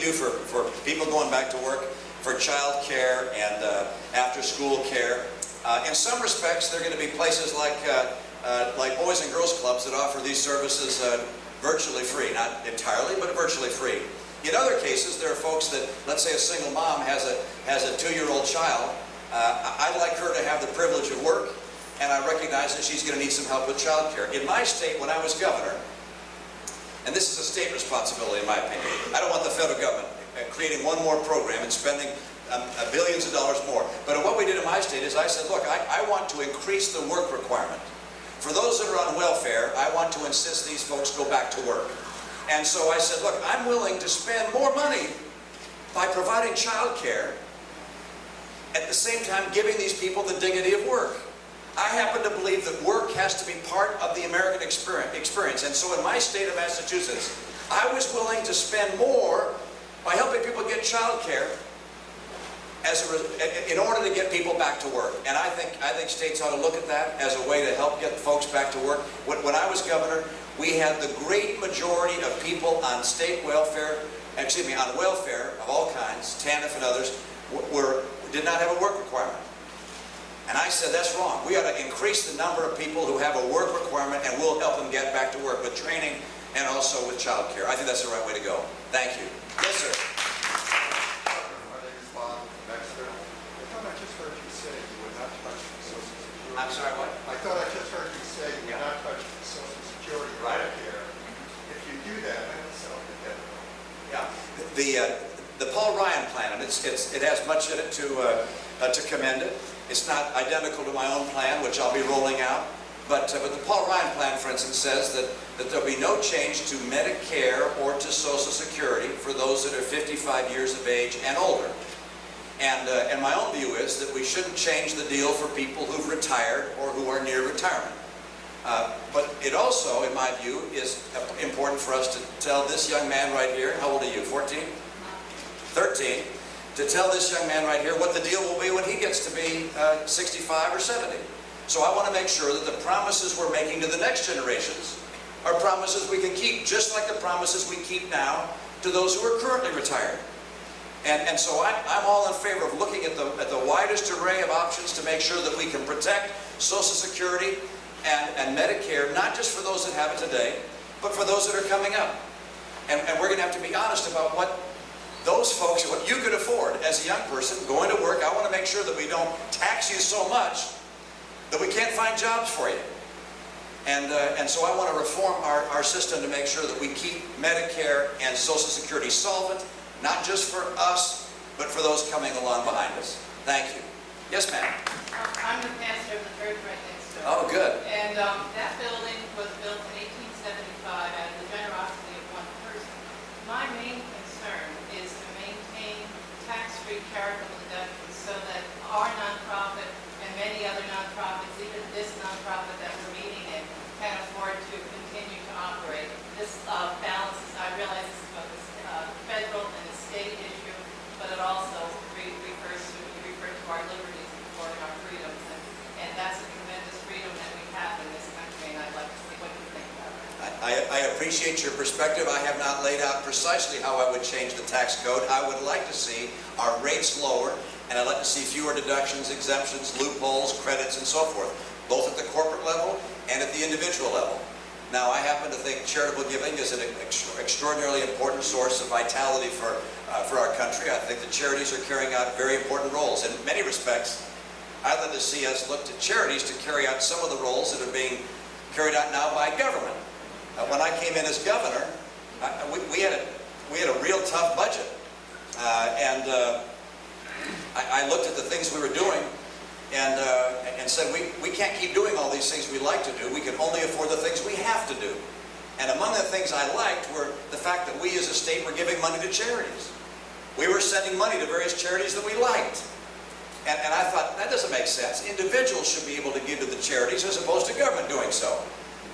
do for people going back to work, for child care and after-school care. In some respects, there are going to be places like Boys and Girls Clubs that offer these services virtually free. Not entirely, but virtually free. In other cases, there are folks that, let's say a single mom has a 2-year-old child. I'd like her to have the privilege of work, and I recognize that she's going to need some help with child care. In my state, when I was governor, and this is a state responsibility in my opinion, I don't want the federal government creating one more program and spending billions of dollars more. But what we did in my state is I said, look, I want to increase the work requirement. For those that are on welfare, I want to insist these folks go back to work. And so I said, look, I'm willing to spend more money by providing child care, at the same time giving these people the dignity of work. I happen to believe that work has to be part of the American experience. And so in my state of Massachusetts, I was willing to spend more by helping people get child care in order to get people back to work. And I think states ought to look at that as a way to help get folks back to work. When I was governor, we had the great majority of people on state welfare, on welfare of all kinds, TANF and others, did not have a work requirement. And I said, that's wrong. We ought to increase the number of people who have a work requirement, and we'll help them get back to work with training and also with child care. I think that's the right way to go. Thank you. Yes, sir. My name is Bob from Exeter. I thought I just heard you say you would not touch Social Security. I'm sorry, what? I thought I just heard you say you would not touch Social Security or Medicare. If you do that, then it's self-indemnity. Yeah. The Paul Ryan plan, and it has much in it to commend it. It's not identical to my own plan, which I'll be rolling out. But the Paul Ryan plan, for instance, says that there'll be no change to Medicare or to Social Security for those that are 55 years of age and older. And my own view is that we shouldn't change the deal for people who've retired or who are near retirement. But it also, in my view, is important for us to tell this young man right here, how old are you, 14? 13, to tell this young man right here what the deal will be when he gets to be 65 or 70. So I want to make sure that the promises we're making to the next generations are promises we can keep, just like the promises we keep now to those who are currently retired. And so I'm all in favor of looking at the widest array of options to make sure that we can protect Social Security and Medicare, not just for those that have it today, but for those that are coming up. And we're going to have to be honest about what those folks, what you could afford as a young person going to work. I want to make sure that we don't tax you so much that we can't find jobs for you. And so I want to reform our system to make sure that we keep Medicare and Social Security solvent, not just for us, but for those coming along behind us. Thank you. Yes, ma'am. I'm the pastor of the church right next door. Oh, good. And that building was built in 1875 out of the generosity of one person. My main concern is to maintain tax-free charitable deductions so that our nonprofit and many other nonprofits, even this nonprofit that we're meeting in, can afford to continue to operate. This balances, I realize this is both a federal and a state issue, but it also refers to our liberties and our freedoms. And that's a tremendous freedom that we have in this country, and I'd like to see what you think about it. I appreciate your perspective. I have not laid out precisely how I would change the tax code. I would like to see our rates lower, and I'd like to see fewer deductions, exemptions, loopholes, credits, and so forth, both at the corporate level and at the individual level. Now, I happen to think charitable giving is an extraordinarily important source of vitality for our country. I think the charities are carrying out very important roles. In many respects, I'd like to see us look to charities to carry out some of the roles that are being carried out now by government. When I came in as governor, we had a real tough budget. I looked at the things we were doing and said, we can't keep doing all these things we like to do. We can only afford the things we have to do. And among the things I liked were the fact that we as a state were giving money to charities. We were sending money to various charities that we liked. And I thought, that doesn't make sense. Individuals should be able to give to the charities as opposed to government doing so.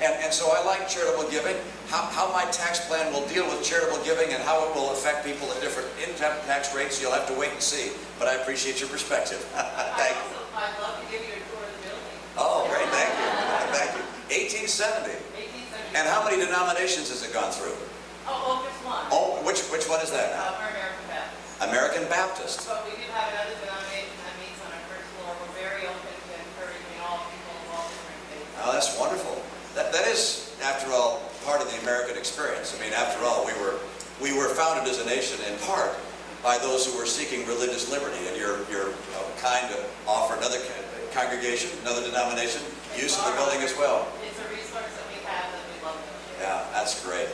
And so I like charitable giving. How my tax plan will deal with charitable giving and how it will affect people at different income tax rates, you'll have to wait and see. But I appreciate your perspective. Thank you. I'd love to give you a tour of the building. Oh, great. Thank you. Thank you. 1870. 1870. And how many denominations has it gone through? Oh, just one. Oh, which one is that now? We're American Baptist. But we do have another denomination that meets on our first floor. We're very open to encouraging all people of all different faiths. Oh, that's wonderful. That is, after all, part of the American experience. I mean, after all, we were founded as a nation in part by those who were seeking religious liberty, and you're kind to offer another congregation, another denomination, use of the building as well. It's a resource that we have that we love to share. Yeah, that's great.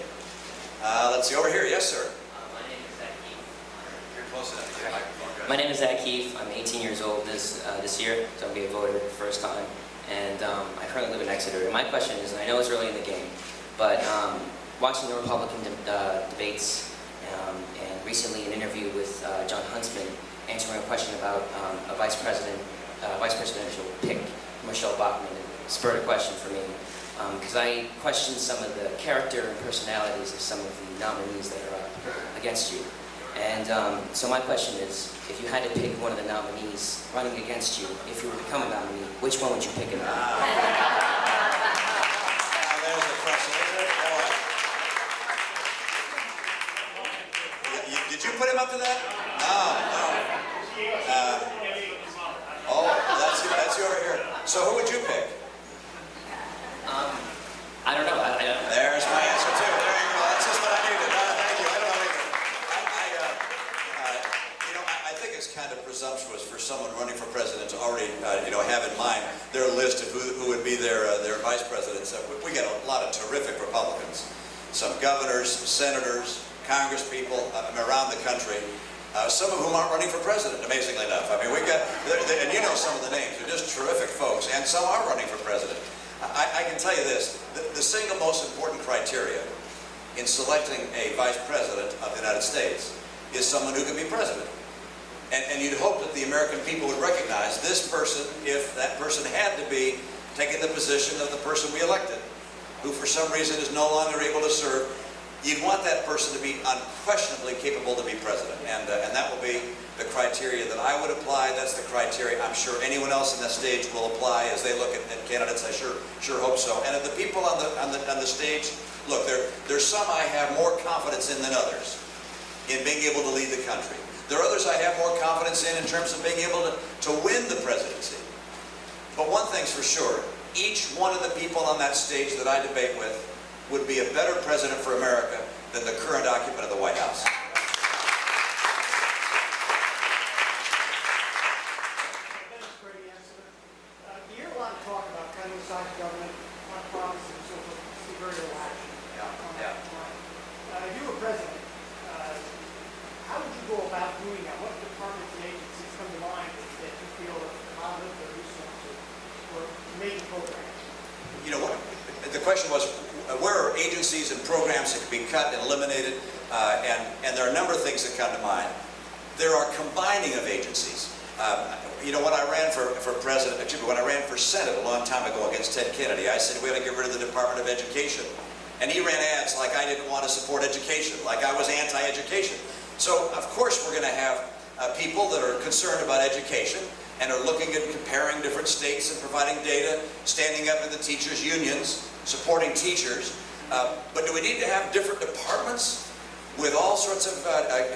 Let's see, over here. Yes, sir. My name is Zach Keefe. You're close enough to the microphone. Go ahead. My name is Zach Keefe. I'm 18 years old this year, so I'll be a voter for the first time. And I currently live in Exeter. And my question is, and I know it's early in the game, but watching the Republican debates and recently an interview with John Huntsman answering a question about a vice presidential pick, Michelle Bachmann, it spurred a question for me. Because I questioned some of the character and personalities of some of the nominees that are up against you. And so my question is, if you had to pick one of the nominees running against you, if you were to become a nominee, which one would you pick? There's the question. Did you put him up to that? No. That's you over here. So who would you pick? I don't know. There's my answer too. There you go. That's just what I needed. Thank you. I don't know anything. I think it's kind of presumptuous for someone running for president to already, have in mind their list of who would be their vice presidents. We get a lot of terrific Republicans, some governors, senators, congresspeople around the country. Some of whom aren't running for president, amazingly enough. I mean, we've got, and you know some of the names, they're just terrific folks, and some are running for president. I can tell you this, the single most important criteria in selecting a vice president of the United States is someone who can be president. And you'd hope that the American people would recognize this person, if that person had to be taking the position of the person we elected, who for some reason is no longer able to serve. You'd want that person to be unquestionably capable to be president, and that will be the criteria that I would apply. That's the criteria I'm sure anyone else on that stage will apply as they look at candidates. I sure hope so. And of the people on the stage, look, there's some I have more confidence in than others in being able to lead the country. There are others I have more confidence in terms of being able to win the presidency. But one thing's for sure, each one of the people on that stage that I debate with would be a better president for America than the current occupant of the White House. That is a great answer. You hear a lot of talk about cutting the size of government, on promises and so forth. You see very little action on that front. If you were president, how would you go about doing that? What departments and agencies come to mind that you feel are positive or useful for making programs? You know what? The question was, where are agencies and programs that can be cut and eliminated? And there are a number of things that come to mind. There are combining of agencies. When I ran for president, when I ran for Senate a long time ago against Ted Kennedy, I said we ought to get rid of the Department of Education. And he ran ads like I didn't want to support education, like I was anti-education. So, of course, we're going to have people that are concerned about education and are looking at comparing different states and providing data, standing up in the teachers' unions, supporting teachers. But do we need to have different departments with all sorts of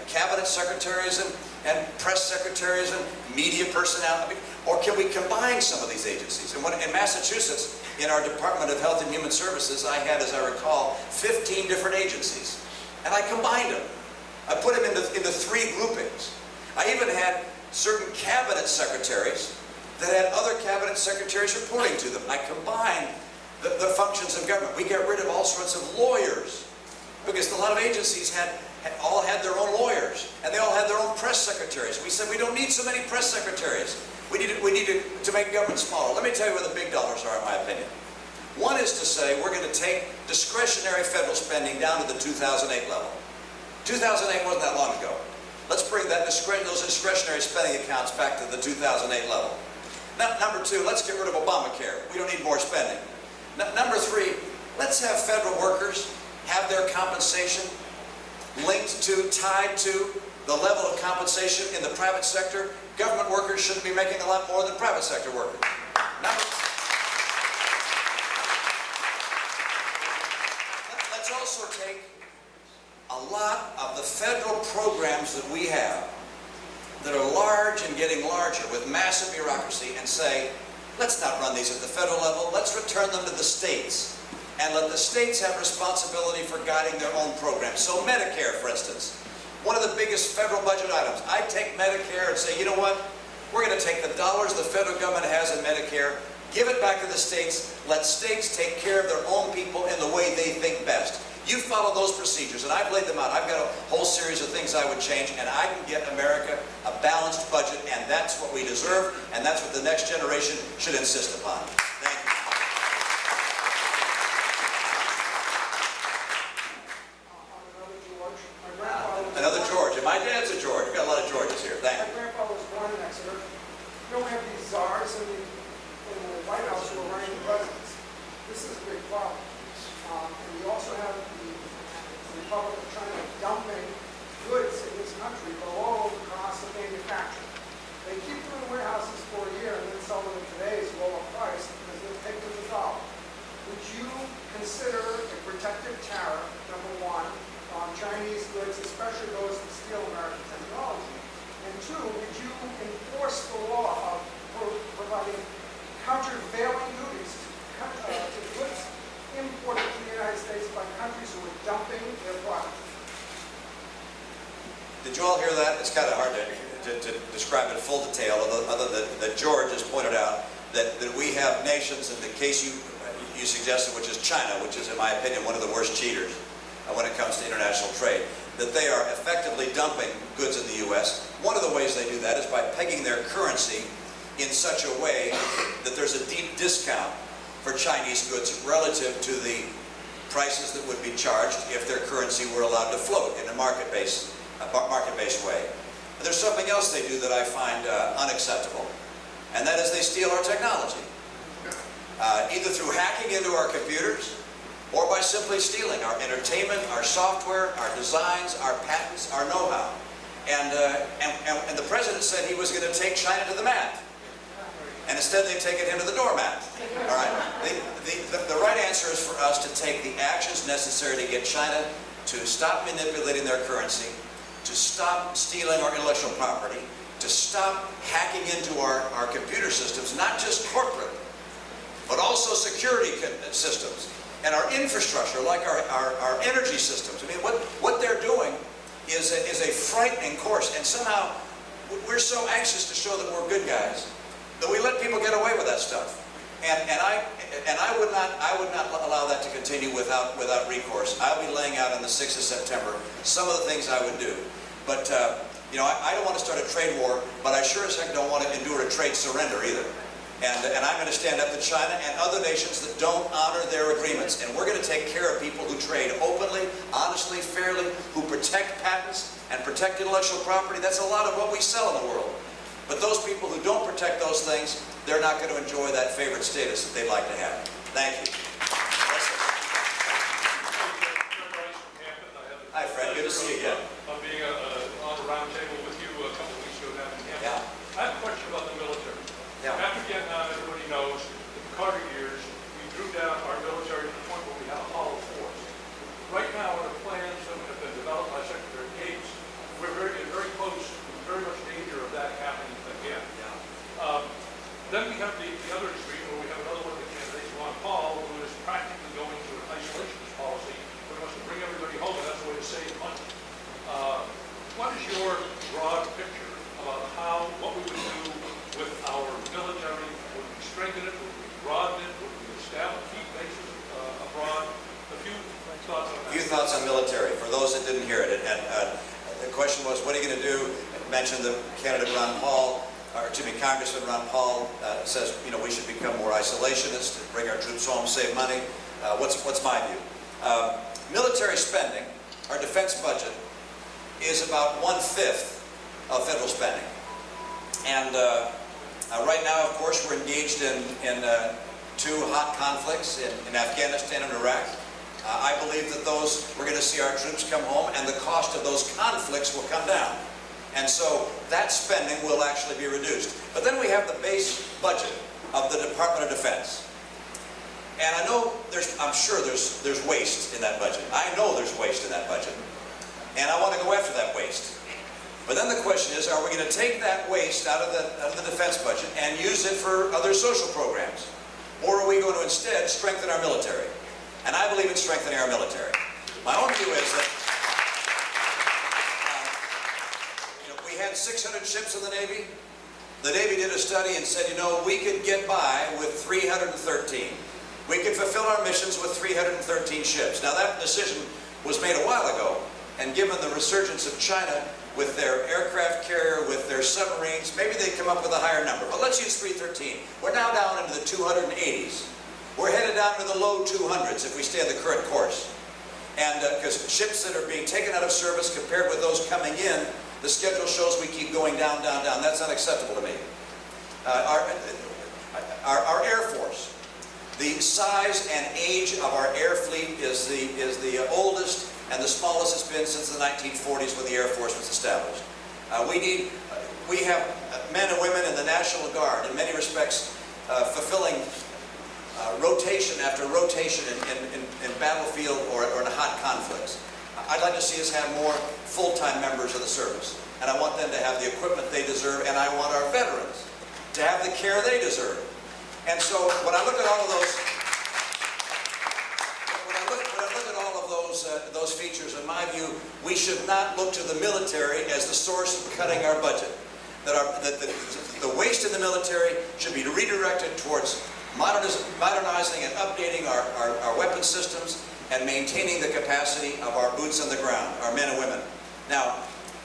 cabinet secretaries and press secretaries and media personnel? Or can we combine some of these agencies? And in Massachusetts, in our Department of Health and Human Services, I had, as I recall, 15 different agencies. And I combined them. I put them into 3 groupings. I even had certain cabinet secretaries that had other cabinet secretaries reporting to them. I combined the functions of government. We got rid of all sorts of lawyers because a lot of agencies all had their own lawyers, and they all had their own press secretaries. We said we don't need so many press secretaries. We need to make government smaller. Let me tell you where the big dollars are, in my opinion. One is to say we're going to take discretionary federal spending down to the 2008 level. 2008 wasn't that long ago. Let's bring those discretionary spending accounts back to the 2008 level. Now, number 2, let's get rid of Obamacare. We don't need more spending. Number 3, let's have federal workers have their compensation tied to the level of compensation in the private sector. Government workers shouldn't be making a lot more than private sector workers. Let's also take a lot of the federal programs that we have that are large and getting larger with massive bureaucracy and say, let's not run these at the federal level, let's return them to the states. And let the states have responsibility for guiding their own programs. So Medicare, for instance, one of the biggest federal budget items. I take Medicare and say, you know what? We're going to take the dollars the federal government has in Medicare, give it back to the states, let states take care of their own people in the way they think best. You follow those procedures, and I've laid them out. I've got a whole series of things I would change, and I can get America a balanced budget, and that's what we deserve, and that's what the next generation should insist upon. Thank you. Another George, and my dad's a George. We've got a lot of Georges here. Thank you. My grandpa was born in Exeter. You know, we have these czars in the White House who are running the presidents. This is a big problem. And we also have the Republic of China dumping goods in this country below the cost of manufacturing. They keep them in warehouses for a year and then sell them at today's lower price because they're taking the dollar. Would you consider a protective tariff, number one, on Chinese goods, especially those that steal American technology? And two, would you enforce the law of providing countervailing duties to goods imported to the United States by countries who are dumping their products? Did you all hear that? It's kind of hard to describe it in full detail, other than that George has pointed out that we have nations, in the case you suggested, which is China, which is, in my opinion, one of the worst cheaters when it comes to international trade, that they are effectively dumping goods in the U.S. One of the ways they do that is by pegging their currency in such a way that there's a deep discount for Chinese goods relative to the prices that would be charged if their currency were allowed to float in a market-based way. But there's something else they do that I find unacceptable, and that is they steal our technology, either through hacking into our computers or by simply stealing our entertainment, our software, our designs, our patents, our know-how. And the president said he was going to take China to the mat. And instead they've taken him to the doormat. All right? The right answer is for us to take the actions necessary to get China to stop manipulating their currency, to stop stealing our intellectual property, to stop hacking into our computer systems, not just corporate, but also security systems. And our infrastructure, like our energy systems. I mean, what they're doing is a frightening course. And somehow, we're so anxious to show that we're good guys that we let people get away with that stuff. And I would not allow that to continue without recourse. I'll be laying out on the 6th of September some of the things I would do. But you know, I don't want to start a trade war, but I sure as heck don't want to endure a trade surrender either. And I'm going to stand up to China and other nations that don't honor their agreements. And we're going to take care of people who trade openly, honestly, fairly, who protect patents and protect intellectual property. That's a lot of what we sell in the world. But those people who don't protect those things, they're not going to enjoy that favored status that they'd like to have. Thank you. Hi, Fred. Good to see you again. I'm being on the round table with you a couple of weeks ago down in Hampton. Yeah. I have a question about the military. Yeah. After Vietnam, everybody knows, in the Carter years, we drew down our military to the point where we had a hollow force. Right now, under plans that have been developed by Secretary Gates, we're very close, very much danger of that happening again. Yeah. Then we have the other extreme, where we have another one of the candidates, Ron Paul, who is practically going to an isolationist policy, where he wants to bring everybody home, and that's a way to save money. What is your broad picture about what we would do with our military? Would we strengthen it? Would we broaden it? Would we establish key bases abroad? A few thoughts on that. A few thoughts on military, for those that didn't hear it. And the question was, what are you going to do? I mentioned the candidate Ron Paul, Congressman Ron Paul says, you know, we should become more isolationist, bring our troops home, save money. What's my view? Military spending, our defense budget, is about 1/5 of federal spending. And right now, of course, we're engaged in two hot conflicts in Afghanistan and Iraq. I believe that we're going to see our troops come home, and the cost of those conflicts will come down. And so that spending will actually be reduced. But then we have the base budget of the Department of Defense. And I'm sure there's waste in that budget. I know there's waste in that budget. And I want to go after that waste. But then the question is, are we going to take that waste out of the defense budget and use it for other social programs? Or are we going to instead strengthen our military? And I believe in strengthening our military. My own view is that we had 600 ships in the Navy. The Navy did a study and said, we could get by with 313. We could fulfill our missions with 313 ships. Now that decision was made a while ago, and given the resurgence of China with their aircraft carrier, with their submarines, maybe they'd come up with a higher number. But let's use 313. We're now down into the 280s. We're headed down to the low 200s if we stay on the current course. And because ships that are being taken out of service compared with those coming in, the schedule shows we keep going down, down, down. That's unacceptable to me. Our Air Force, the size and age of our air fleet is the oldest and the smallest it's been since the 1940s when the Air Force was established. We have men and women in the National Guard, in many respects, fulfilling rotation after rotation in battlefield or in hot conflicts. I'd like to see us have more full-time members of the service. And I want them to have the equipment they deserve, and I want our veterans to have the care they deserve. And so when I look at all of those, those features, in my view, we should not look to the military as the source of cutting our budget. That the waste in the military should be redirected towards modernizing and updating our weapon systems and maintaining the capacity of our boots on the ground, our men and women. Now,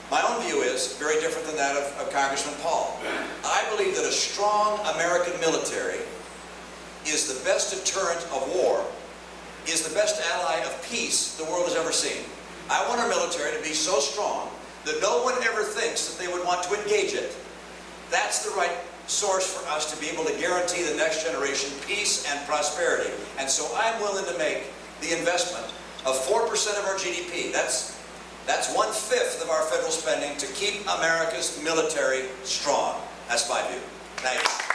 my own view is very different than that of Congressman Paul. I believe that a strong American military is the best deterrent of war, is the best ally of peace the world has ever seen. I want our military to be so strong that no one ever thinks that they would want to engage it. That's the right source for us to be able to guarantee the next generation peace and prosperity. And so I'm willing to make the investment of 4% of our GDP. That's 1/5 of our federal spending to keep America's military strong. That's my view. Thank you.